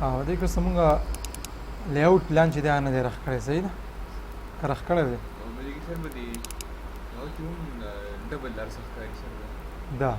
ها دې که څنګه لیاوټ پلان چې دا نه دی راخ کړی صحیح ده راخ کړی دی او مې کې سر باندې نو چې هم ډبل لار څخه کاری سر دا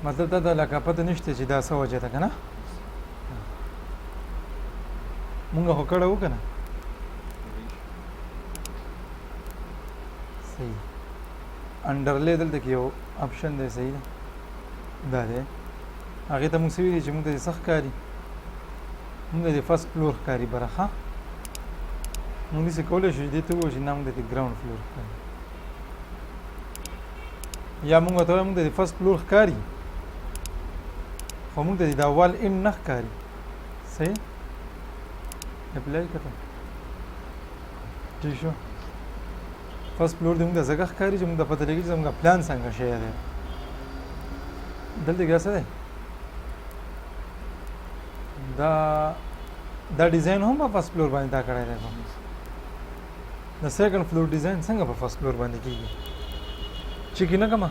مطلب دا لکه پته نشته چې دا څه وجه ده کنه مونږ هو کړه و کنه صحیح انډرلې دلته کې یو اپشن دی صحیح ده دا دی هغه ته موږ سوي چې موږ د سخت کاری موږ د فرست فلور کاری برخه موږ څه کولای شو دې ته وو چې نام د ګراوند فلور کاری یا موږ ته موږ د فرست فلور کاری خو موږ د اول ان نه کاری صحیح اپلای کړه ٹھیک شو فرست فلور دې موږ د زګه کاری چې موږ د پته لګی چې موږ پلان څنګه شي دی دلته څه دی دا ډیزاین هم په فرست فلور باندې دا کړی دی د سیکنډ فلور ډیزاین څنګه په فرست فلور باندې کیږي چې کینه کما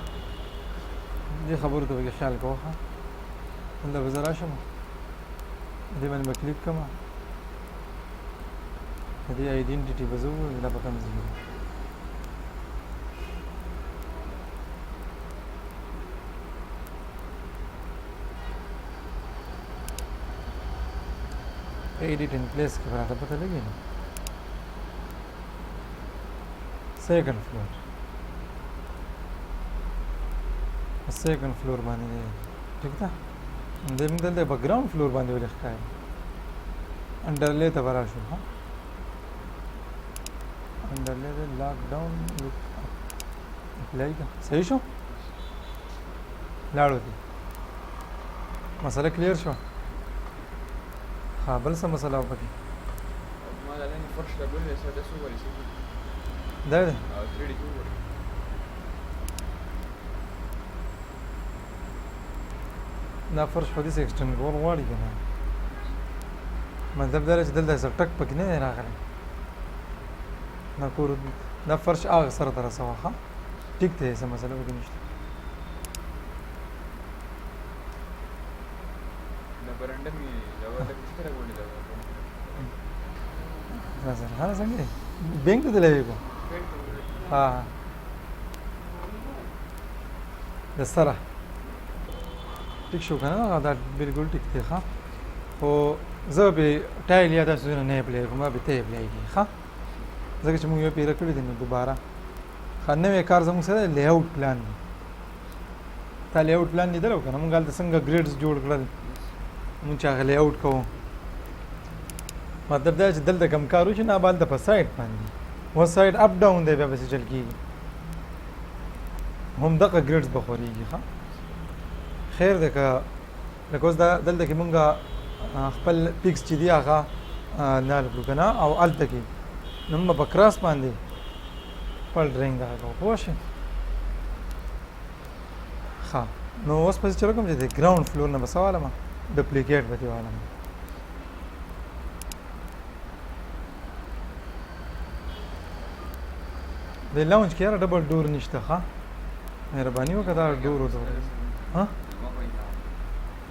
دې خبرو ته خیال کوه دا به زرا شم دې باندې کلیک کما دې آیډنټیټي بزو دا په کوم ځای edit in place के बराबर पता लगे ना second floor बांधे ठीक था दे मिंगल दे background floor बांधे वाले क्या है underlay तबारा शो हाँ underlay दे lockdown apply का सही शो लाड़ो थी मसाला clear शो ها بل څه مسله وکړي ما دا نه فرش ته بلې څه د څو ورې شي دا ده 3D کې دا فرش په دې سیکشن کول غواړي کنه مطلب دا چې دلته څه ټک پک نه راغلی دا کور دا فرش هغه سره تر سره ښه ټیک دی څه مسله وکړي نشته دا برنده می دا ولا کیسه راغلی دا راځه هغه څنګه بینک ته لایګو ها د سره ټیک شو کنه دا بالکل ټیک دی ښه خو زه به ټایل یا داسې نه پلی کوم به ته پلیږي ښه ځکه چې موږ یو پیر کړی دی نو دوباره خنوې کار زموږ سره لیاوټ پلان دی تا لیاوټ پلان لیدلو کنه موږ هلته څنګه ګریډز جوړ کړل موږ چې هغه لیاوټ کوو مطلب دا چې دلته کم کار وشي نه بالته په سایډ باندې و سایډ اپ ډاون دی بیا بس چل کیږي هم دغه ګریډز به خورېږي ښه خیر دی که لکه اوس دلته کې مونږ خپل پیکس چې دی هغه نال کړو که نه او هلته کې نو موږ په کراس باندې خپل ډرینګ هغه کوو پوه شئ ښه نو اوس پسې چلو کوم چې د ګراوند فلور نه به څه والم ډپلیکیټ به دې والم د لاونج کې یاره ډبل ډور نشته ښه مهرباني وکړه دا ډور ها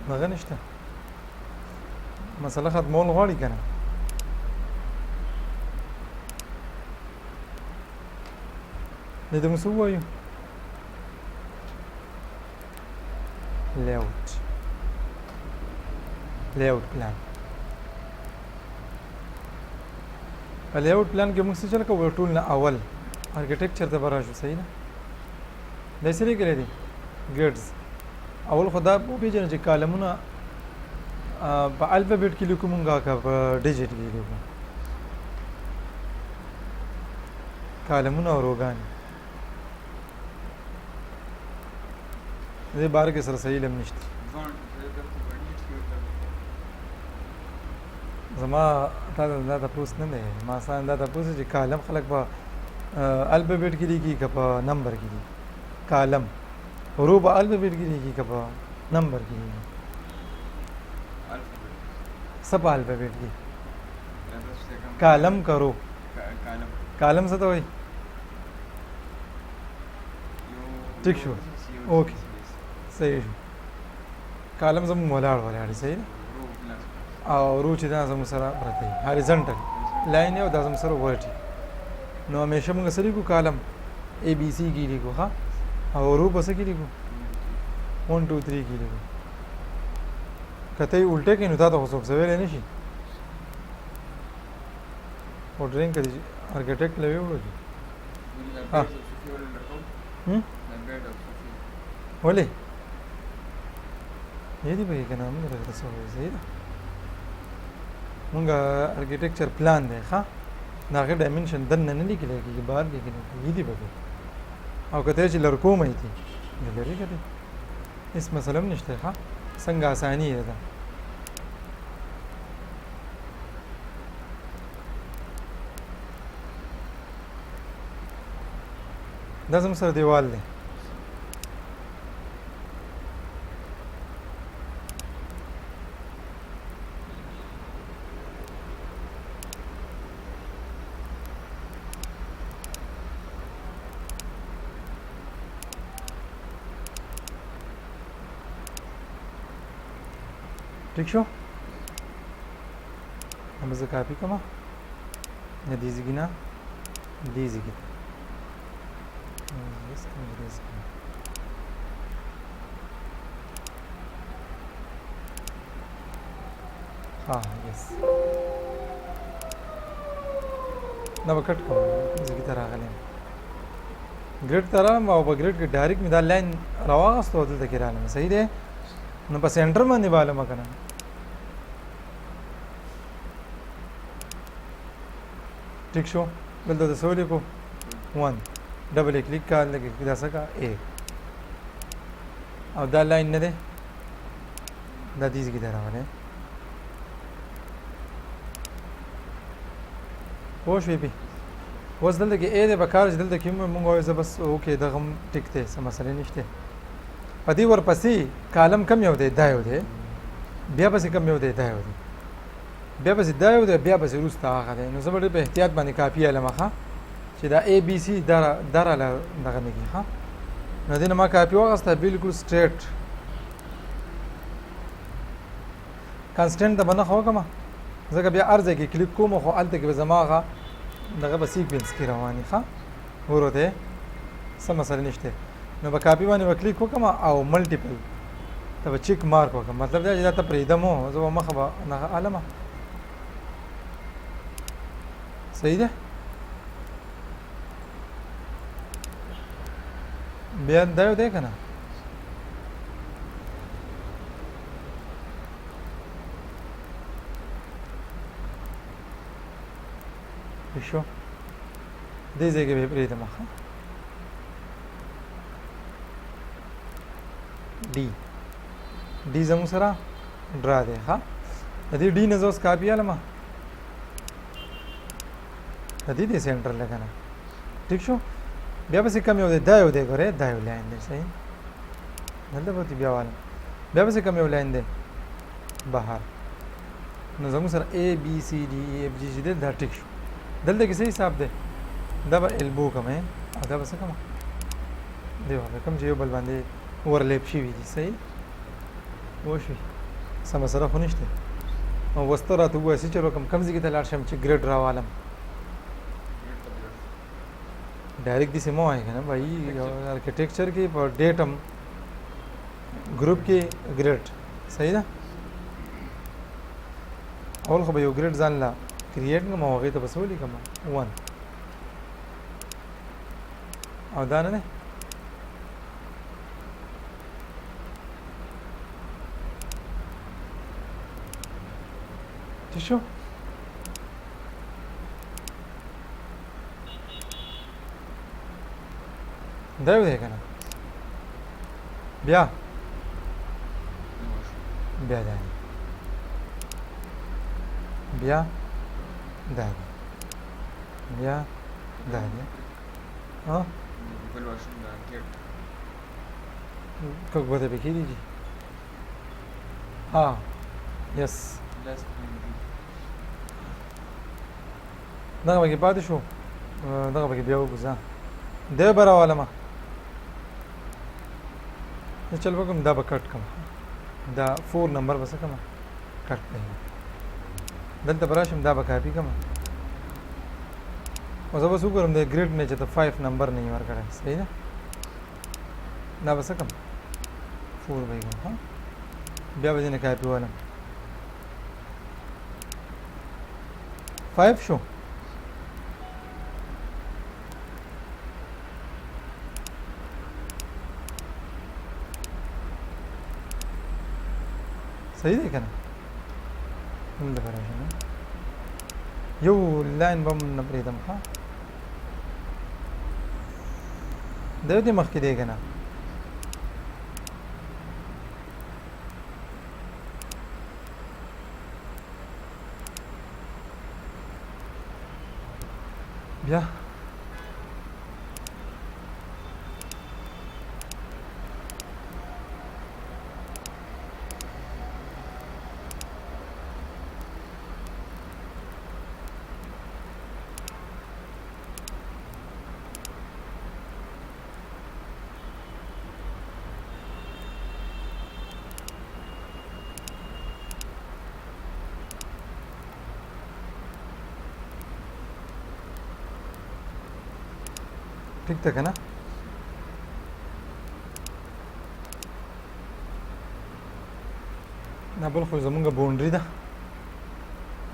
هغه نشته مسله ختمول غواړي که نه دې ته موږ څه ووایو لیاوټ پلان په لیاوټ پلان کې موږ څه چل کوو ټول نه اول آرکیټیکچر ته به راشو صحیح ده دا یې څه لیکلی دي ګریډز اول خو دا وپېژنو چې کالمونه په الفابیټ کې لیکو مونږ که په ډیجټ کې لیکو کالمونه او روګانې دې باره کې سره صحیح علم نشته زما تا دا تپوس نه دی ما سان دا تپوس چې کالم خلک په الفابیټ کې لیکي که په نمبر کې لیکي کالم رو په الفابیټ کې لیکي که په نمبر کې لیکي څه په الفابیټ کې کالم کرو کالم څه ته وایي ټیک شو اوکې صحیح شو کالم زموږ ولاړ صحیح ده او رو چې دا زموږ سره پرته وي هاریزنټل لاین او دا زموږ سره ورټي نو همیشه موږ سره لیکو کالم اے بی سی کې لیکو ها او رو پس کې لیکو 1 2 3 کې لیکو کته یې الټه کې نو تا ته خو څوک سویل نه شي او ډرینګ کړي ارکیټیکټ لوي وړي ها ولې یې دی به کنه موږ راځو څه زیاده مونږه ارکیټیکچر پلان دی ښا داغه ډایمنشن دنه نه لیکل کېږي بهر لیکل کېږي دی به او کته چې لړکو مې دي لري کته اس مثلا نشته ښا څنګه اساني ده دا زموږ سره دیوال دی ٹھیک شو हम से कॉपी कमा या दीजिए ना दीजिए हाँ यस ना बकट को इसी की तरह गले ग्रेड तरह मैं वो ग्रेड के डायरेक्ट में दाल लाइन रवास तो होते थे किराने में सही है ना बस सेंटर में निभाले मकाना ठीक शो बल तो सोले को 1 डबल क्लिक कर लगे किधर सका एक और दाल लाइन ने दे दादीज की तरह वाले होश भी वस दल के ए दे बकार दल के मंगो इसे बस ओके दगम टिकते समस्या निश्ते पति वर पसी कालम कम यौ दे दायो दे بیا پسې کم یو دی دا یو دی بیا پسې دا یو دی بیا پسې وروسته هغه دی نو زه به په احتیاط باندې کاپي علم ښه چې دا اے بی سی دغه دغه نه کېږي ښه نو دې نه ما کاپي واخیسته بالکل سټریټ کانسټنټ ته به نښه وکړم ځکه بیا هر ځای کې کلیک کوم خو هلته کې به زما هغه دغه به سیکوینس کې رواني ښه ورته څه مسله نشته نو به کاپي باندې به کلیک وکړم او ملټیپل ته به چیک مارک وکړم مطلب دا چې دا ته پرېږدم و زه به مخه به نښه علمه صحیح ده بیا دا یو دی که نه شو دې ځای کې به پرېږدم ښه डी زموږ سره ډرا دی ښه د دې ډي نه زه اوس کاپي علمه د دې دې سینټر لګه نه ټیک شو بیا پسې کم یو دی دا یو دی ګورې دا یو لاین دی صحیح دلته به بیا والم بیا پسې کم یو لاین دی بهر نو زموږ سره اے بي سي ډي ای اف جي چې دی دا ټیک شو دلته کې څه حساب دی دا به البو کوم او دا به څه کوم دی کوم چې یو بل باندې ورلیپ شوي دي صحیح وشوي سمه سره خو نشته او وسته راته ووایه چې چلو کم ځای کې ته لاړ شم چې ګریډ راوالم ډایرکټ داسې مه وایې که نه بھائی ارکیټیکچر کې په ډیټم ګروپ کې ګریډ صحیح ده اول خو به یو ګریډ ځان له کریټ کړم او هغې ته بس ولیکم 1 او دا نه دی ٹھیک شو دا یو دی که نه بیا بیا دا دی بیا دا دی بیا دا دی کوک به ته پکې دي ها یس دغه پکې پاتې شو دغه پکې بیا وګوځه دی به راوالمه چل وکړم دا به کټ کړم دا 4 نمبر به څه کړم کټ کړم دلته به راشم دا به کاپي کړم او زه بس وګورم د ګریډ نه چې ته 5 نمبر نه یې ورکړی صحیح ده دا به څه کړم 4 به یې کړم ښه بیا به ځینې کاپي والم 5 شو صحیح دی که نه دلته به راشم یو لاین به هم نه پرېږدم ښه د یو دې مخکې دی که نه بیا ٹھیک تک ہے نا نه بل خو زمونږ باونډري ده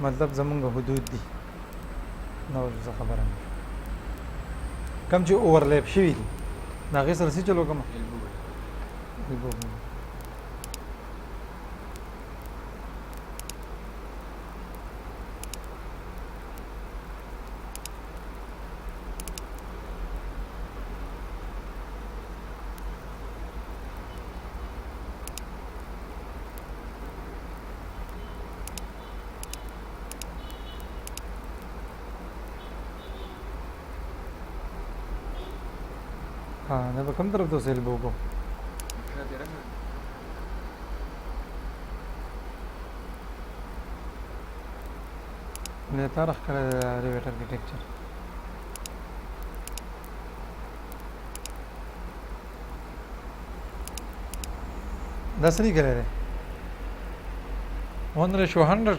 مطلب زمونږ حدود دي نو زه خبره نه کم چې اوورلیپ شوي دي د هغې سره څه چلو کومه हाँ मैं कम तरफ तो सेल को मैं तारख कर रिवेट आर्किटेक्चर दस नहीं करे रे 1:100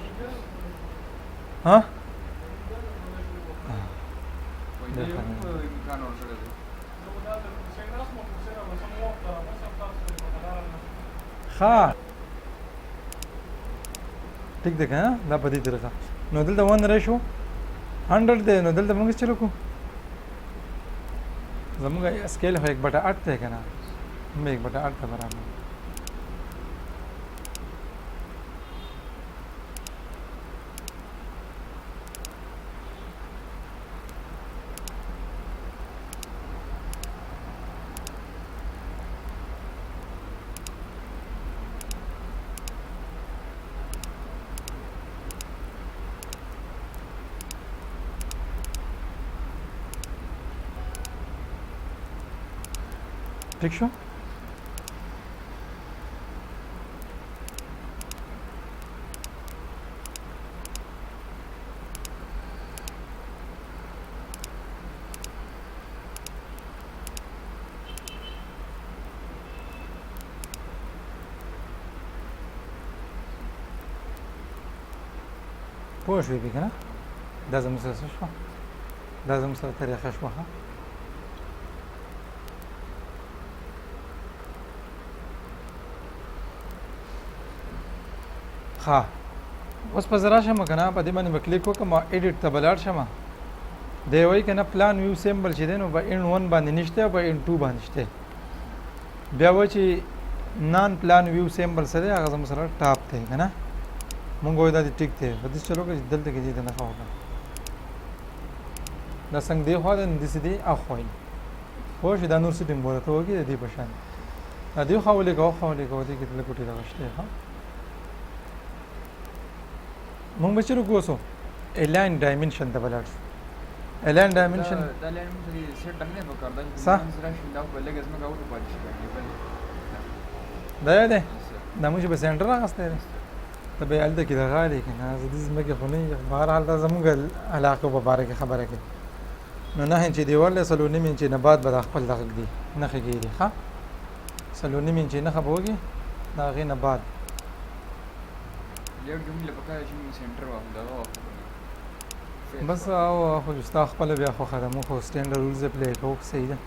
हाँ ها ټیک ده کنه دا په دې طریقه نو دلته 1:100 دی نو دلته موږ چلو کو زموږ اسکیل هو 1/8 دی کنه مې 1/8 ته برابر ٹھیک شو پوه شوې بې که نه دا زموږ سره څه شوه دا زموږ سره طریقه شوه ښه ها اوس په زرا شم کنه په دې باندې کلیک وکم ایډیټ ته بلار شم دی وای کنه پلان ویو سیمبل چې دینو په ان 1 باندې نشته په ان 2 باندې شته بیا و چې نان پلان ویو سیمبل سره هغه زم سره ټاپ ته کنه مونږ وای دا ټیک ته په دې چلو کې دلته کې دې نه خاوه دا څنګه دی خو دا د سې دی اخوای خو چې دا نور څه ټیم بوله ته وګي دې په شان ا دې خاولې کو دې کې تل کوټی راغشته ها مونږ به چیرې کوسو الاین ډایمنشن ته بلار الاین ډایمنشن دا لاین مې سیټ نه وکړ دا صح سره شي دا په لګز مې غوړ پاتې شي دا ده دا موږ به سنټر راغسته ده ته به الته کې دا غالي کنه زه دې زمکه خو نه بهر حال دا زموږ علاقه په باره کې خبره کې نو نه چې دیوال له سلو نیمه چې نبات به خپل دغه دی نه خېږي ښه سلو نیمه چې نه خبوږي دا غي نبات لیاوټ کې موږ له پکار چې موږ سنټر واخلو دغه واخلو بس او خو ستا خپل بیا خو خدمو خو سټینډرډ رولز پلی کوو صحیح ده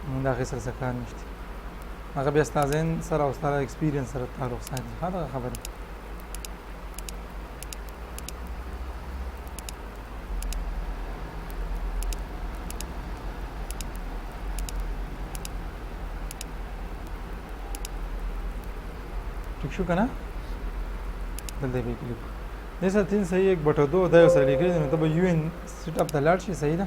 موږ د هغې سره څه کار نشته هغه بیا ستا ذهن سره او ستا ایکسپیرینس سره تعلق ساتي ښه دغه خبرې ٹھیک شو که نه دلته یې کلیک जैसा 3 सही 1/2 دا یو سره لیکلی دی نو ته به یو ان سیټ اپ ته لاړ شي صحیح ده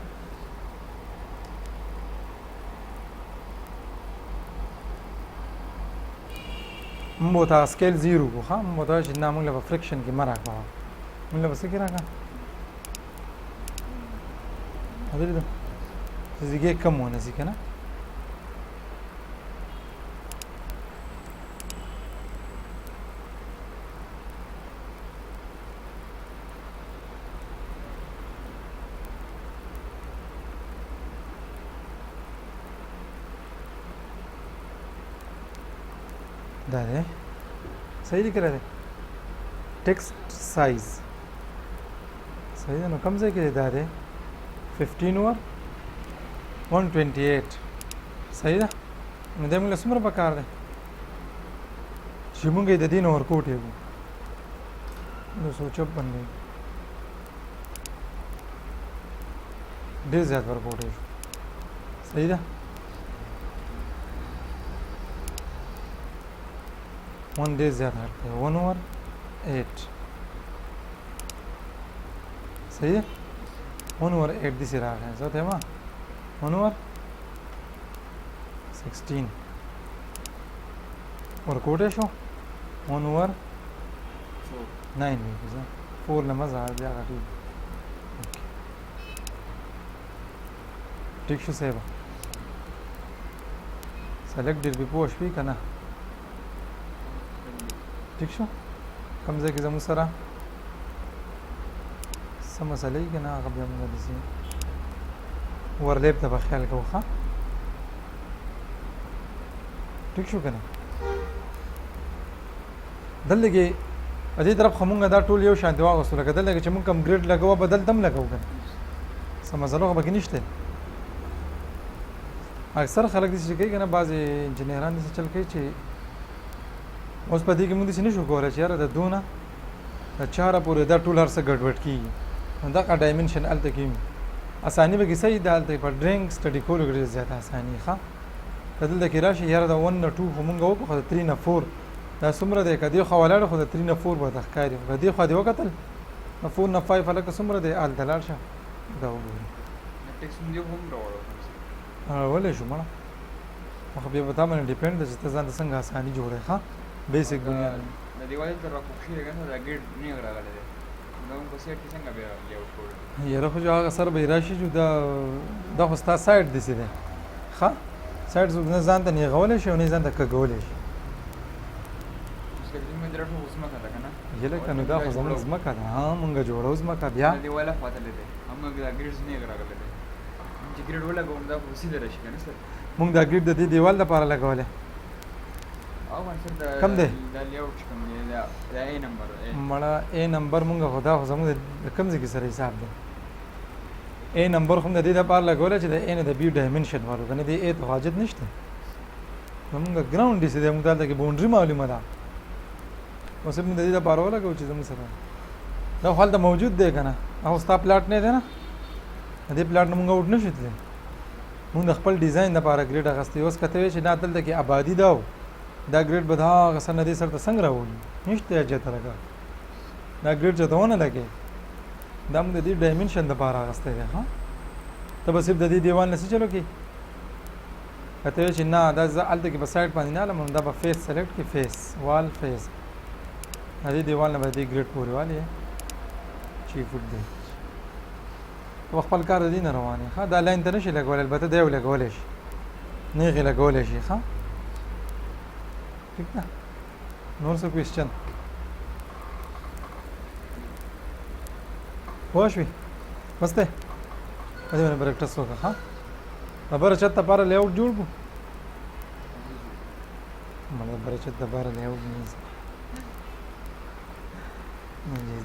موږ ته سکیل 0 کو ها موږ ته چې نه موږ له فرکشن کې مرا کوه موږ له څه کې راکا اورې ده زیګه کم ونه سي کنه دا دی صحیح لیکل دی ټیکسټ سایز صحیح ده نو کوم ځای کې دی دا دی 15 اور 128 صحیح ده نو دی موږ له څومره پکار دی چې موږ یې د دې نه ورکوټ یې کړو 256 ډېر زیات ورکوټ یې شو صحیح ده 1 ډېر زیات هټ دی 1 اور 8 صحیح ده 1 over 8 داسې راغی زه ته ما 1 over 16 ورکوټی شو 1 over 9 وي زه 4 نه مزه بیا هغه ټیک ټیک شو صاحبه سلیکټ ډېر بې پوه شوې که نه ټیک شو کوم ځای کې زموږ سره څه مسله یي که نه هغه بیا موږ داسې ورلیب ته به خیال کوو ښه ټیک شو که نه دلته کې په دې طرف خو مونږ دا ټول یو شانتي واغوستو لکه دلته کې چې مونږ کوم ګریډ لګوو به دلته هم لګوو که نه څه مسله خو پکې نشته اکثر خلک داسې کوي که نه بعضې انجینران داسې چل کوي چې اوس په دې کې موږ داسې نشو کولی چې یاره د دونه د چاره پورې دا ټول هر څه ګډوډ کېږي نو دغه ډایمنشن هلته کې اساني به کې صحیح ده هلته په ډرینګ سټډي کولو کې ډېر زیاته اساني ښه که دلته کې راشي یاره د 1 نه 2 خو مونږ وکړو خو د 3 نه 4 دا څومره دی که دې خوا ولاړ خو د 3 نه 4 به ته ښکاري خو که دې خوا دې وکتل د 4 نه 5 هلکه څومره دی هلته لاړ شه دا وګورې راولی شو مړه خو بیا به تا باندې ډیپینډ ده چې ته ځان ته څنګه اساني جوړوې ښه بیسک بنیاد د دیوال تر راکوښي دی که نه دا ګیټ نه راغلی دی دا موږ په سیټ کې څنګه بیا لیاوټ کوو یاره خو چې هغه سر به یې راشي چې دا خو ستا سایډ داسې دی ښه سایډ نه ځان ته نیغولی شي او نه یې ځان ته کږولی شي یلکه نو دا خو زموږ ځمکه ده ها مونږ جوړو ځمکه بیا دیواله خواته دی همغه دا ګریډز نه راغلی دی چې ګریډ ولګوم دا خو سیده راشي که نه سر مونږ دا ګریډ د دې دیوال دپاره لګولی کم دی دا لیاوټ چې کوم دی دا ا نمبر مړه ا نمبر مونږ خو دا خو زموږ د کوم ځای کې سره حساب دی ا نمبر خو د دې دپاره لګولی چې د ا نه د بي ډایمنشن والو که نه د ا ته حاجت نشته زمونږ ګراونډ داسې دی مونږ ته هلته کې باونډري معلومه ده اوس موږ د دې دپاره ولګوو چې زموږ سره دا خو هلته موجود دی که نه هغه ستا پلاټ نه دی نه د دې پلاټ نه مونږ اوټ نه شو تللی مونږ د خپل ډیزاین دپاره ګریډ اخیستی اوس که ته وایې چې نه دلته کې آبادي ده دا ګریډ به د هغه سر نه دې سر ته څنګه راوړي نشته اجته لګه دا ګریډ چېرته ونه لګې دا موږ د دې ډایمنشن دپاره اخیستی دی ښه ته به صرف د دې دیوال نه څه چلو کړي که ته وایې چې نه دا زه هلته کې به سایډ باندې نه هلم نو دا به فیس سلیکټ کړي فیس وال فیس د دې دیوال نه به د دې ګریډ پورې والې چې فوټ دی په خپل کار د دې نه روان یې ښه دا لاین ته نه شي لګولی البته دا یو لګولی شي نیغ یې لګولی شي ښه ٹھیک ده نور څه کوېسچن پوه شوې بس دی په دې باندې برکټس وکړه ښه خبره چت دپاره لیاوټ جوړ کړو مړه خبره چت دپاره لیاوټ نه म्हणजे